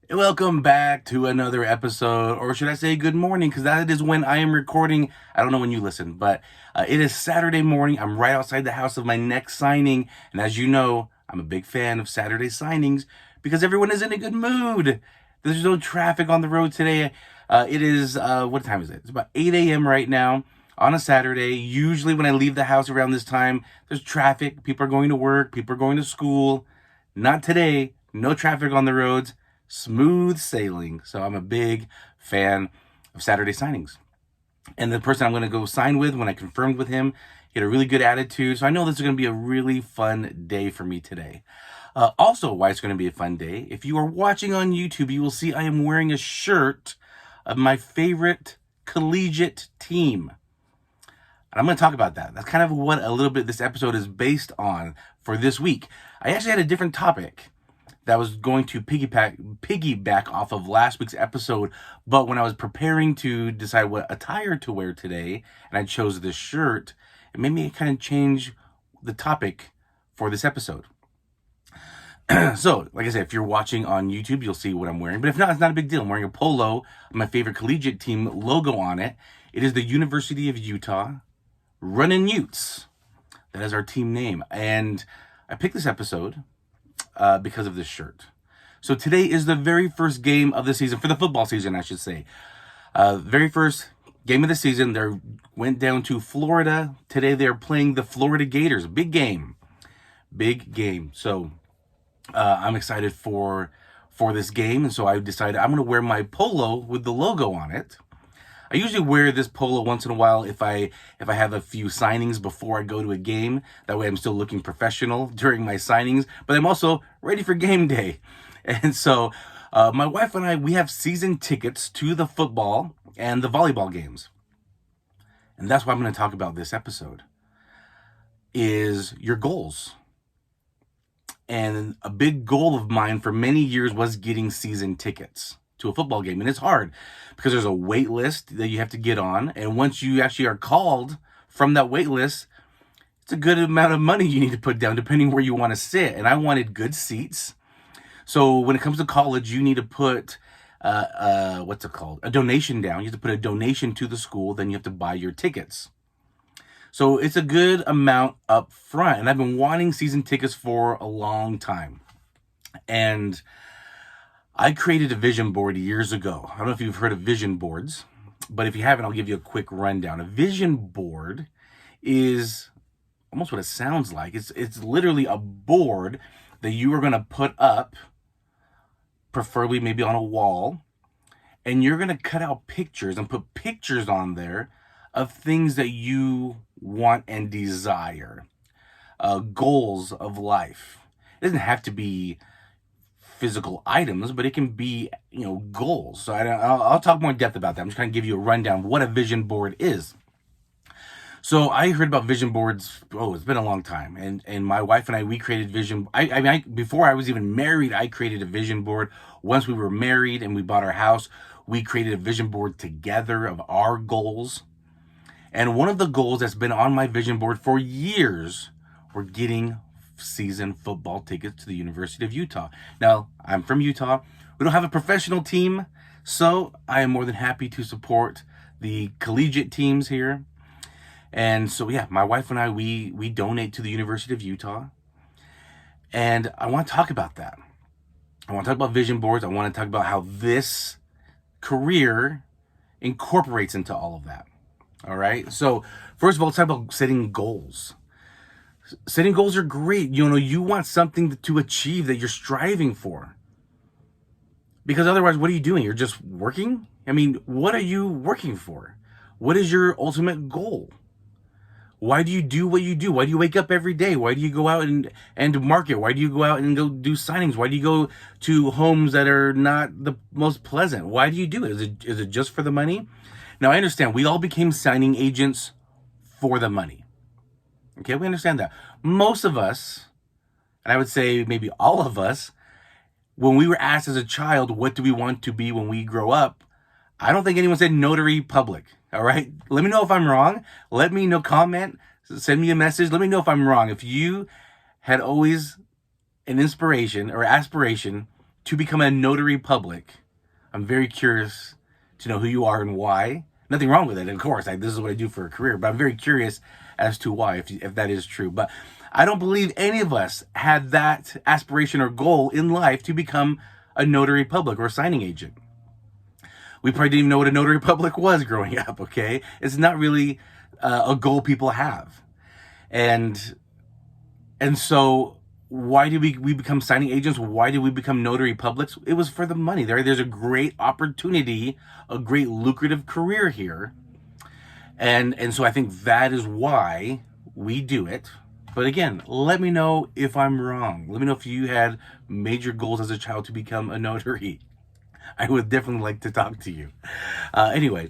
Welcome back to another episode, or should I say good morning, because that is when I am recording. I don't know when you listen, but it is Saturday morning. I'm right outside the house of my next signing, and as you know, I'm a big fan of Saturday signings because everyone is in a good mood. There's no traffic on the road today. It is, what time is it? It's about 8 a.m. right now on a Saturday. Usually when I leave the house around this time, there's traffic. People are going to work. People are going to school. Not today. No traffic on the roads. Smooth sailing. So I'm a big fan of Saturday signings. And the person I'm going to go sign with, when I confirmed with him, he had a really good attitude. So I know this is going to be a really fun day for me today. Also, why it's going to be a fun day, if you are watching on YouTube, you will see I am wearing a shirt of my favorite collegiate team. And I'm going to talk about that. That's kind of what a little bit this episode is based on for this week. I actually had a different topic that was going to piggyback off of last week's episode, but when I was preparing to decide what attire to wear today, and I chose this shirt, it made me kind of change the topic for this episode. So, like I said, if you're watching on YouTube, you'll see what I'm wearing. But if not, it's not a big deal. I'm wearing a polo with my favorite collegiate team logo on it. It is the University of Utah Runnin' Utes. That is our team name. And I picked this episode because of this shirt. So today is the very first game of the season, for the football season, I should say. Very first game of the season. They went down to Florida. Today they're playing the Florida Gators. Big game. Big game. So I'm excited for this game. And so I decided I'm going to wear my polo with the logo on it. I usually wear this polo once in a while if I have a few signings before I go to a game. That way I'm still looking professional during my signings, but I'm also ready for game day. And so my wife and I, we have season tickets to the football and the volleyball games. And that's what I'm going to talk about this episode, is your goals. And a big goal of mine for many years was getting season tickets to a football game. And it's hard because there's a wait list that you have to get on. And once you actually are called from that wait list, it's a good amount of money you need to put down depending where you want to sit. And I wanted good seats. So when it comes to college, you need to put, what's it called? A donation down. You have to put a donation to the school. Then you have to buy your tickets. So it's a good amount up front. And I've been wanting season tickets for a long time. And I created a vision board years ago. I don't know if you've heard of vision boards, but if you haven't, I'll give you a quick rundown. A vision board is almost what it sounds like. It's literally a board that you are going to put up, preferably maybe on a wall, and you're going to cut out pictures and put pictures on there of things that you want and desire, goals of life. It doesn't have to be physical items, but it can be, goals. So I'll talk more in depth about that. I'm just going to give you a rundown of what a vision board is. So I heard about vision boards. Oh, it's been a long time. And my wife and I, we created vision. Before I was even married, I created a vision board. Once we were married and we bought our house, we created a vision board together of our goals. And one of the goals that's been on my vision board for years were getting season football tickets to the University of Utah. Now, I'm from Utah. We don't have a professional team, so I am more than happy to support the collegiate teams here. And so, yeah, my wife and I, we donate to the University of Utah. And I want to talk about that. I want to talk about vision boards. I want to talk about how this career incorporates into all of that. All right. So first of all, let's talk about setting goals. Setting goals are great. You want something to achieve that you're striving for. Because otherwise, what are you doing? You're just working? I mean, what are you working for? What is your ultimate goal? Why do you do what you do? Why do you wake up every day? Why do you go out and market? Why do you go out and go do signings? Why do you go to homes that are not the most pleasant? Why do you do it? Is it just for the money? Now, I understand we all became signing agents for the money. Okay, we understand that. Most of us, and I would say maybe all of us, when we were asked as a child, what do we want to be when we grow up? I don't think anyone said notary public. All right. Let me know if I'm wrong. Let me know, comment, send me a message. Let me know if I'm wrong. If you had always an inspiration or aspiration to become a notary public. I'm very curious to know who you are and why. Nothing wrong with it, of course. This is what I do for a career, but I'm very curious as to why, if that is true. But I don't believe any of us had that aspiration or goal in life to become a notary public or a signing agent. We probably didn't even know what a notary public was growing up, okay? It's not really a goal people have. And so why did we become signing agents? Why did we become notary publics? It was for the money. There's a great opportunity, a great lucrative career here. And so I think that is why we do it. But again, let me know if I'm wrong. Let me know if you had major goals as a child to become a notary. I would definitely like to talk to you. Anyway,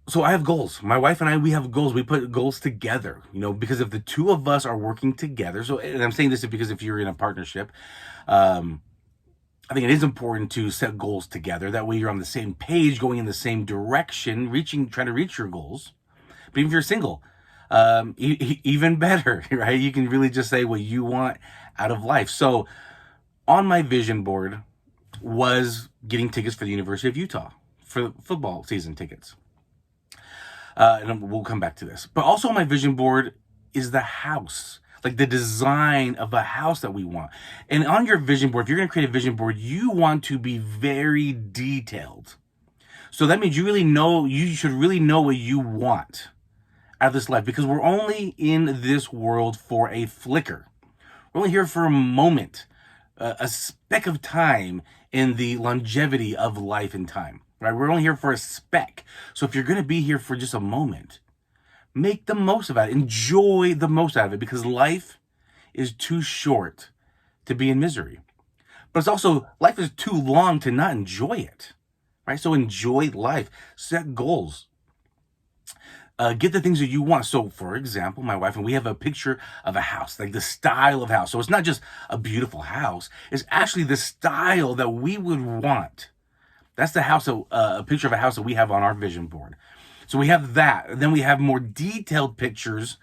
so I have goals. My wife and I, we have goals. We put goals together, because if the two of us are working together, and I'm saying this because if you're in a partnership, I think it is important to set goals together. That way you're on the same page, going in the same direction, trying to reach your goals. But even if you're single, even better, right? You can really just say what you want out of life. So on my vision board was getting tickets for the University of Utah for football season tickets. And we'll come back to this. But also on my vision board is the house, like the design of a house that we want. And on your vision board, if you're going to create a vision board, you want to be very detailed. So that means you should really know what you want out of this life, because we're only in this world for a flicker. We're only here for a moment, a speck of time in the longevity of life and time, right? We're only here for a speck. So if you're going to be here for just a moment, make the most of it. Enjoy the most out of it, because life is too short to be in misery. But it's also, life is too long to not enjoy it, right? So enjoy life. Set goals. Get the things that you want. So, for example, my wife and we have a picture of a house, like the style of house. So it's not just a beautiful house. It's actually the style that we would want. That's the house, a picture of a house that we have on our vision board. So we have that. And then we have more detailed pictures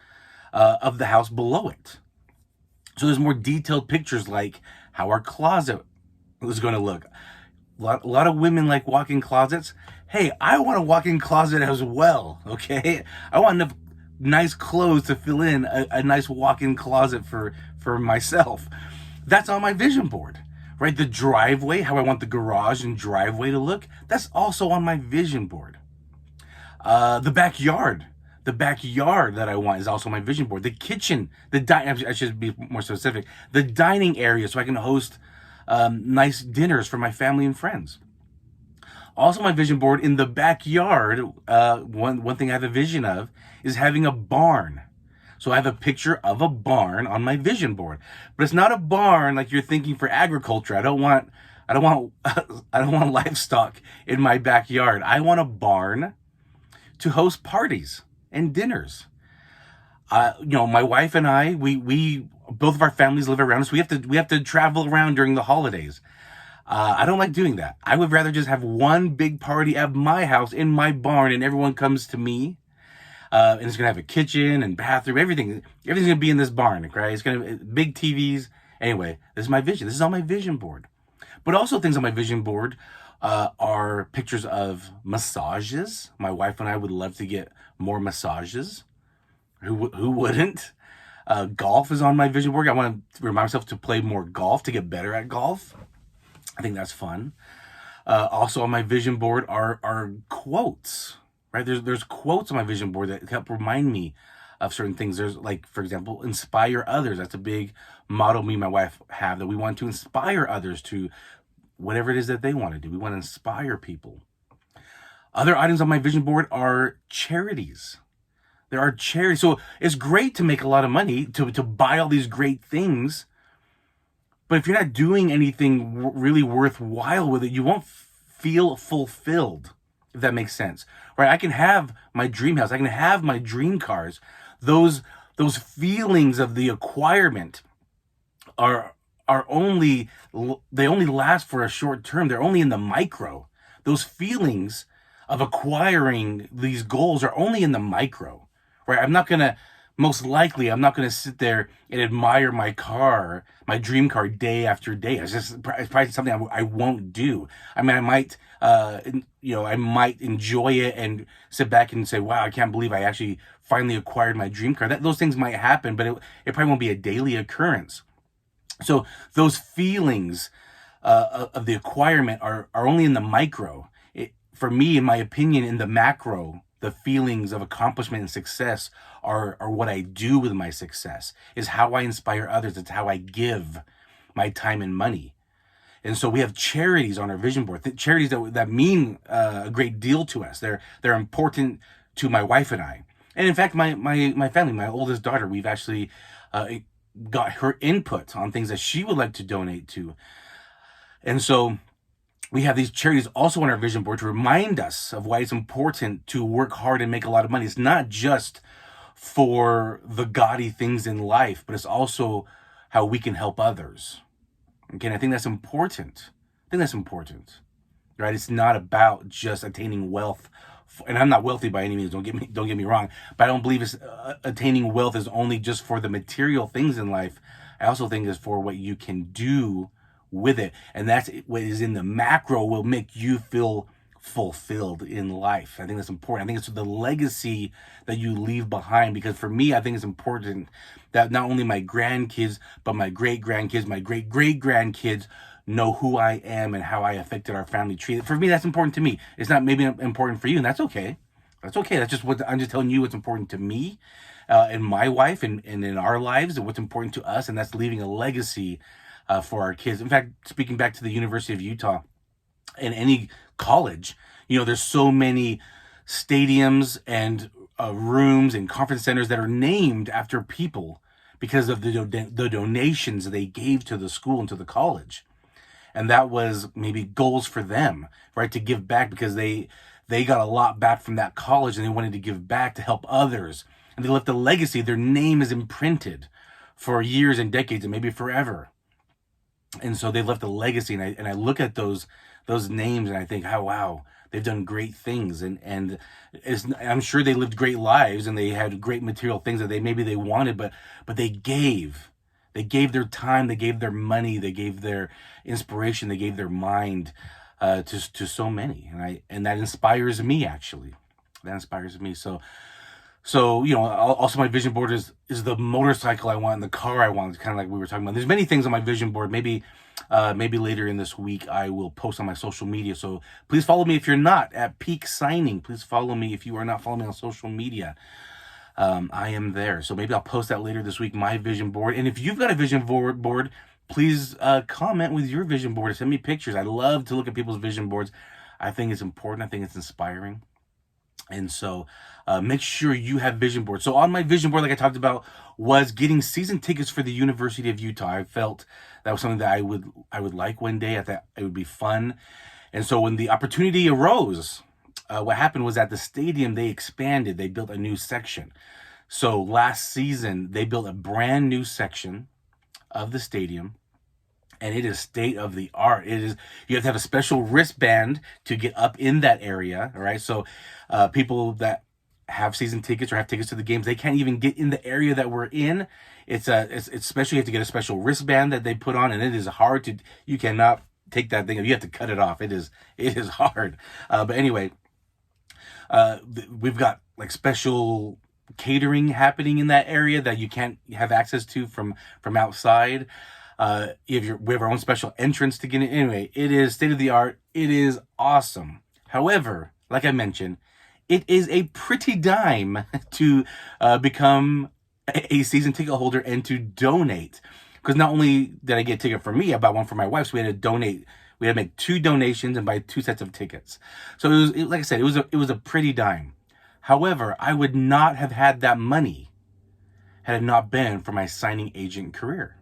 of the house below it. So there's more detailed pictures like how our closet is going to look. A lot of women like walk-in closets. Hey, I want a walk-in closet as well, okay? I want enough nice clothes to fill in a nice walk-in closet for myself. That's on my vision board, right? The driveway, how I want the garage and driveway to look, that's also on my vision board. The backyard that I want is also my vision board. The kitchen, I should be more specific. The dining area, so I can host nice dinners for my family and friends. Also, my vision board in the backyard, one thing I have a vision of is having a barn. So I have a picture of a barn on my vision board, but it's not a barn like you're thinking for agriculture. I don't want livestock in my backyard. I want a barn to host parties and dinners. My wife and I, we both of our families live around us. We have to travel around during the holidays. I don't like doing that. I would rather just have one big party at my house in my barn, and everyone comes to me. And it's gonna have a kitchen and bathroom, everything's gonna be in this barn, right? It's gonna big TVs. Anyway, this is my vision. This is on my vision board. But also things on my vision board are pictures of massages. My wife and I would love to get more massages. Who wouldn't? Golf is on my vision board. I want to remind myself to play more golf, to get better at golf. I think that's fun. Also on my vision board are quotes, right? There's quotes on my vision board that help remind me of certain things. There's, like, for example, inspire others. That's a big motto me and my wife have, that we want to inspire others to whatever it is that they want to do. We want to inspire people. Other items on my vision board are charities. There are charities. So it's great to make a lot of money, to buy all these great things. But if you're not doing anything really worthwhile with it, you won't feel fulfilled, if that makes sense. Right? I can have my dream house. I can have my dream cars. Those feelings of the acquirement are only last for a short term. They're only in the micro. Those feelings of acquiring these goals are only in the micro. Right? I'm not going to most likely I'm not going to sit there and admire my car, my dream car, day after day. It's probably something I won't do. I mean, I might, I might enjoy it and sit back and say, wow, I can't believe I actually finally acquired my dream car. Those things might happen, but it probably won't be a daily occurrence. So those feelings of the acquirement are only in the micro. For me, in my opinion, in the macro, the feelings of accomplishment and success are what I do with my success, is how I inspire others. It's how I give my time and money. And so we have charities on our vision board, charities that mean a great deal to us. They're important to my wife and I. And in fact, my family, my oldest daughter, we've actually got her input on things that she would like to donate to. And so we have these charities also on our vision board to remind us of why it's important to work hard and make a lot of money. It's not just for the gaudy things in life, but it's also how we can help others. Okay, and I think that's important. Right? It's not about just attaining wealth, and I'm not wealthy by any means. Don't get me wrong. But I don't believe it's attaining wealth is only just for the material things in life. I also think it's for what you can do with it, and that's what is in the macro will make you feel fulfilled in life. I think that's important. I think it's the legacy that you leave behind, because for me, I think it's important that not only my grandkids, but my great grandkids, my great great grandkids know who I am and how I affected our family tree. For me, that's important to me. It's not maybe important for you, and that's okay. That's okay. That's just what I'm just telling you what's important to me and my wife and in our lives, and what's important to us, and that's leaving a legacy for our kids. In fact, speaking back to the University of Utah and any college, there's so many stadiums and rooms and conference centers that are named after people because of the donations they gave to the school and to the college. And that was maybe goals for them, right? To give back, because they got a lot back from that college and they wanted to give back to help others. And they left a legacy. Their name is imprinted for years and decades and maybe forever. And so they left a legacy. And I look at those names and I think, oh, wow, they've done great things. And I'm sure they lived great lives and they had great material things that they wanted, but they gave. They gave their time, they gave their money, they gave their inspiration, they gave their mind to so many, and that inspires me. Actually, that inspires me. So also my vision board is the motorcycle I want and the car I want. It's kind of like we were talking about. There's many things on my vision board. Maybe later in this week I will post on my social media. So please follow me if you're not at Peak Signing. Please follow me if you are not following me on social media. I am there. So maybe I'll post that later this week, my vision board. And if you've got a vision board, please comment with your vision board. Send me pictures. I love to look at people's vision boards. I think it's important. I think it's inspiring. And so make sure you have vision boards. So on my vision board, like I talked about, was getting season tickets for the University of Utah. I felt that was something that I would like one day. I thought it would be fun. And so when the opportunity arose, what happened was at the stadium, they expanded. They built a new section. So last season, they built a brand new section of the stadium, and it is state of the art. You have to have a special wristband to get up in that area. All right. So people that have season tickets or have tickets to the games, they can't even get in the area that we're in. It's special. You have to get a special wristband that they put on, and it is hard you cannot take that thing. You have to cut it off. It is hard. But anyway, we've got like special catering happening in that area that you can't have access to from outside. We have our own special entrance to get in. Anyway, it is state of the art. It is awesome. However, like I mentioned, it is a pretty dime to become a season ticket holder and to donate. Because not only did I get a ticket for me, I bought one for my wife, so we had to donate. We had to make 2 donations and buy 2 sets of tickets. So like I said, it was a pretty dime. However, I would not have had that money had it not been for my signing agent career.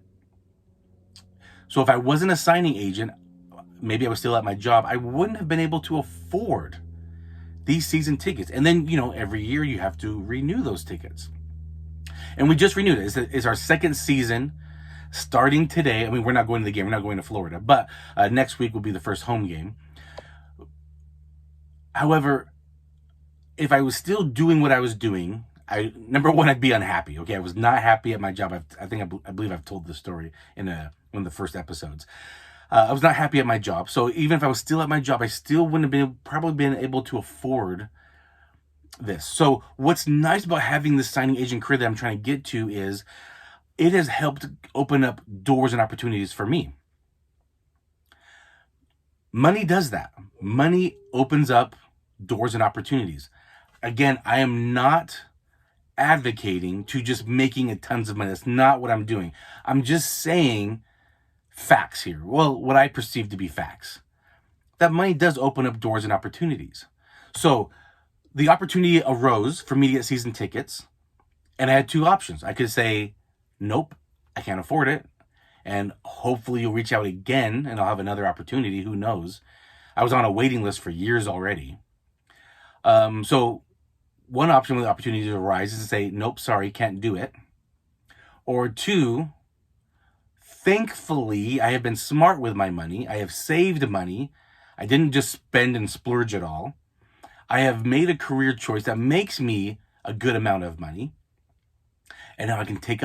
So if I wasn't a signing agent, maybe I was still at my job, I wouldn't have been able to afford these season tickets. And then, every year you have to renew those tickets. And we just renewed it. It's our second season starting today. I mean, we're not going to the game. We're not going to Florida. But next week will be the first home game. However, if I was still doing what I was doing, number one, I'd be unhappy. Okay, I was not happy at my job. I believe I've told this story in one of the first episodes. I was not happy at my job. So even if I was still at my job, I still wouldn't have probably been able to afford this. So what's nice about having this signing agent career that I'm trying to get to is it has helped open up doors and opportunities for me. Money does that. Money opens up doors and opportunities. Again, I am not advocating to just making a tons of money. That's not what I'm doing. I'm just saying facts here. Well, what I perceive to be facts. That money does open up doors and opportunities. So the opportunity arose for me to get season tickets, and I had two options. I could say, nope, I can't afford it, and hopefully you'll reach out again and I'll have another opportunity. Who knows? I was on a waiting list for years already. So one option when the opportunity arises is to say, nope, sorry, can't do it. Or two, thankfully, I have been smart with my money. I have saved money. I didn't just spend and splurge it all. I have made a career choice that makes me a good amount of money. And now I can take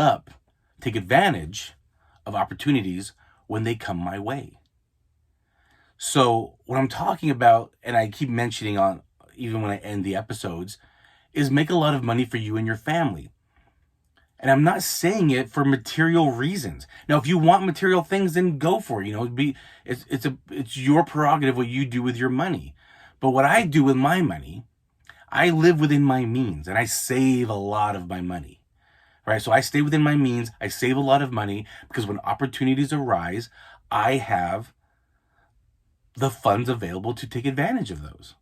advantage of opportunities when they come my way. So what I'm talking about, and I keep mentioning on even when I end the episodes, is make a lot of money for you and your family. And I'm not saying it for material reasons. Now, if you want material things, then go for it. It's your prerogative what you do with your money. But what I do with my money, I live within my means and I save a lot of my money, right? So I stay within my means. I save a lot of money because when opportunities arise, I have the funds available to take advantage of those.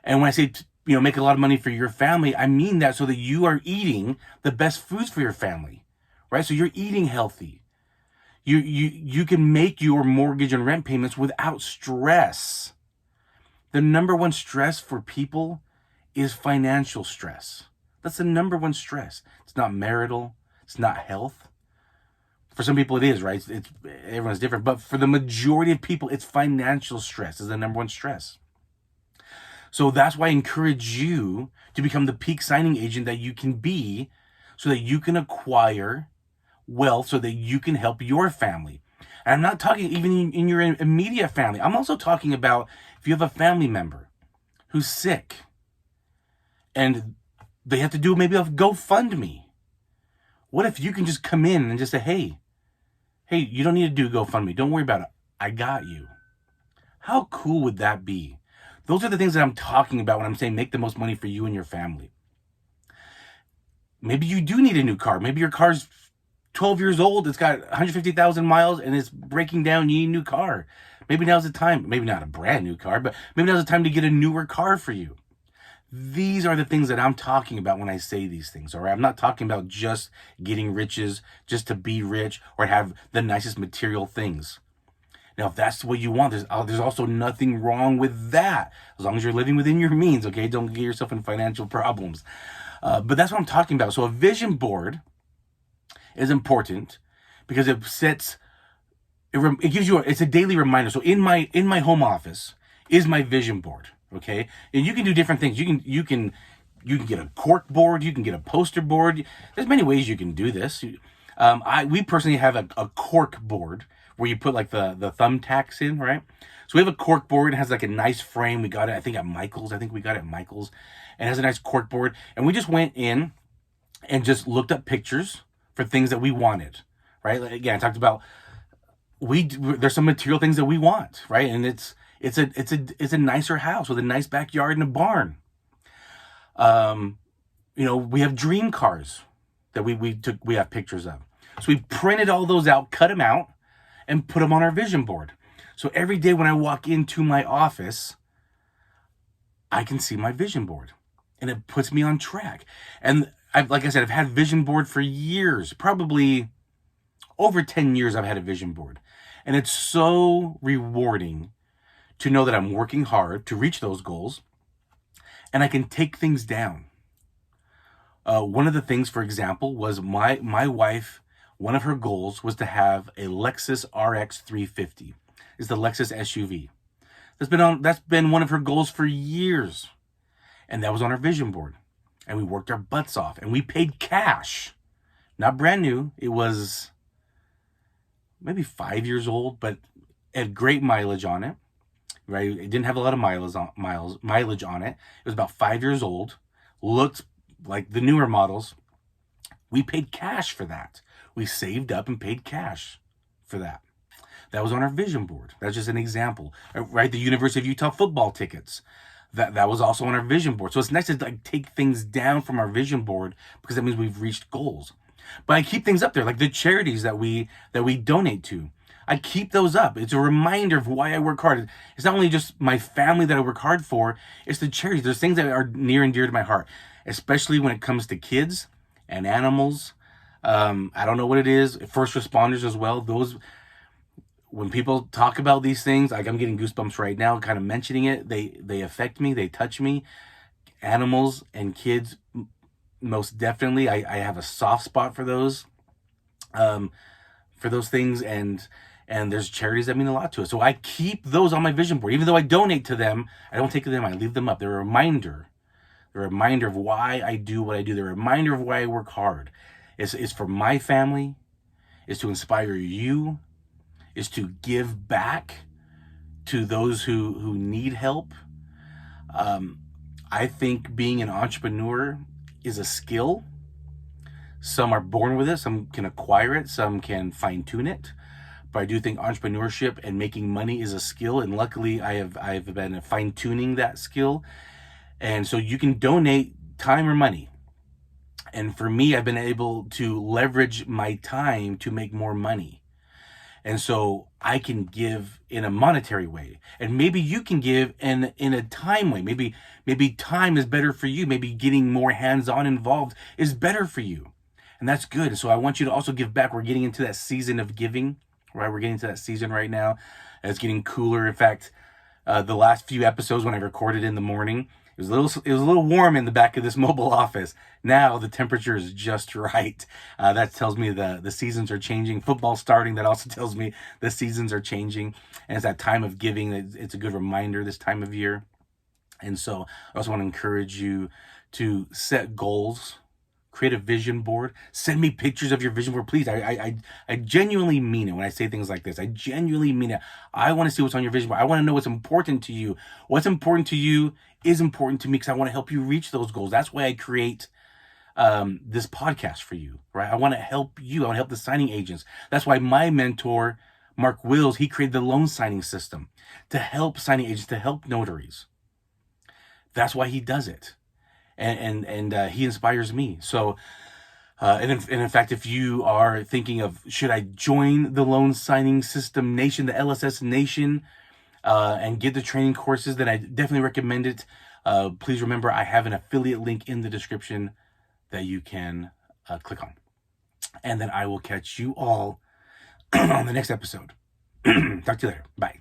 And when I say, make a lot of money for your family, I mean that so that you are eating the best foods for your family, right? So you're eating healthy. You can make your mortgage and rent payments without stress. The number one stress for people is financial stress. That's the number one stress. It's not marital. It's not health. For some people it is, right? Everyone's different. But for the majority of people, it's financial stress is the number one stress. So that's why I encourage you to become the peak signing agent that you can be so that you can acquire wealth so that you can help your family. And I'm not talking even in your immediate family. I'm also talking about if you have a family member who's sick and they have to do maybe a GoFundMe. What if you can just come in and just say, hey, you don't need to do GoFundMe. Don't worry about it. I got you. How cool would that be? Those are the things that I'm talking about when I'm saying make the most money for you and your family. Maybe you do need a new car. Maybe your car's 12 years old. It's got 150,000 miles and it's breaking down. You need a new car. Maybe now's the time. Maybe not a brand new car, but maybe now's the time to get a newer car for you. These are the things that I'm talking about when I say these things, all right? I'm not talking about just getting riches, just to be rich or have the nicest material things. Now, if that's what you want, there's also nothing wrong with that, as long as you're living within your means, okay? Don't get yourself in financial problems. But that's what I'm talking about. So a vision board is important because it gives you, it's a daily reminder. So in my home office is my vision board, okay? And you can do different things. You can get a cork board, you can get a poster board. There's many ways you can do this. We personally have a cork board where you put like the thumbtacks in, right? So we have a cork board. It has like a nice frame. We got it, I think, at Michael's. And it has a nice cork board. And we just went in and just looked up pictures for things that we wanted, right? Like, again, I talked about there's some material things that we want, right? And it's a nicer house with a nice backyard and a barn. We have dream cars that we have pictures of. So we printed all those out, cut them out, and put them on our vision board. So every day when I walk into my office, I can see my vision board. And it puts me on track. And like I said, I've had vision board for years. Probably over 10 years I've had a vision board. And it's so rewarding to know that I'm working hard to reach those goals. And I can take things down. One of the things, for example, was my wife, one of her goals was to have a Lexus RX 350. It's the Lexus SUV. That's been one of her goals for years. And that was on her vision board. and we worked our butts off, and we paid cash. Not brand new. It was maybe 5 years old, but it had great mileage on it, right? It didn't have a lot of mileage on it. It was about 5 years old, looked like the newer models. We paid cash for that. We saved up and paid cash for that. That was on our vision board. That's just an example, right? The University of Utah football tickets. That was also on our vision board. So it's nice to like take things down from our vision board, because that means we've reached goals. But I keep things up there, like the charities that we donate to. I keep those up. It's a reminder of why I work hard. It's not only just my family that I work hard for, it's the charities. There's things that are near and dear to my heart, especially when it comes to kids and animals. I don't know what it is. First responders as well. Those, when people talk about these things, like I'm getting goosebumps right now, kind of mentioning it. They affect me. They touch me. Animals and kids, most definitely. I have a soft spot for those things, and there's charities that mean a lot to us. So I keep those on my vision board. Even though I donate to them, I don't take them, I leave them up. They're a reminder. They're a reminder of why I do what I do. They're a reminder of why I work hard. It's for my family. It's to inspire you. It's to give back to those who need help. I think being an entrepreneur is a skill. Some are born with it, some can acquire it, some can fine-tune it. But I do think entrepreneurship and making money is a skill, and luckily I've been fine-tuning that skill. And so you can donate time or money. And for me, I've been able to leverage my time to make more money. And so I can give in a monetary way, and maybe you can give in a time way. Maybe time is better for you. Maybe getting more hands-on involved is better for you, and that's good. And so I want you to also give back. We're getting into that season of giving, right? We're getting into that season right now. And it's getting cooler. In fact, the last few episodes when I recorded in the morning, it was a little warm in the back of this mobile office. Now the temperature is just right. That tells me the seasons are changing. Football starting, that also tells me the seasons are changing. And it's that time of giving. It's a good reminder this time of year. And so I also want to encourage you to set goals, create a vision board. Send me pictures of your vision board, please. I genuinely mean it when I say things like this. I genuinely mean it. I want to see what's on your vision board. I want to know what's important to you. What's important to you is important to me, because I want to help you reach those goals. That's why I create this podcast for you, right? I want to help you. I want to help the signing agents. That's why my mentor, Mark Wills, he created the loan signing system to help signing agents, to help notaries. That's why he does it. And he inspires me. So, and in fact, if you are thinking of, should I join the Loan Signing System Nation, the LSS Nation, and get the training courses, then I definitely recommend it. Please remember, I have an affiliate link in the description that you can click on. And then I will catch you all on the next episode. Talk to you later. Bye.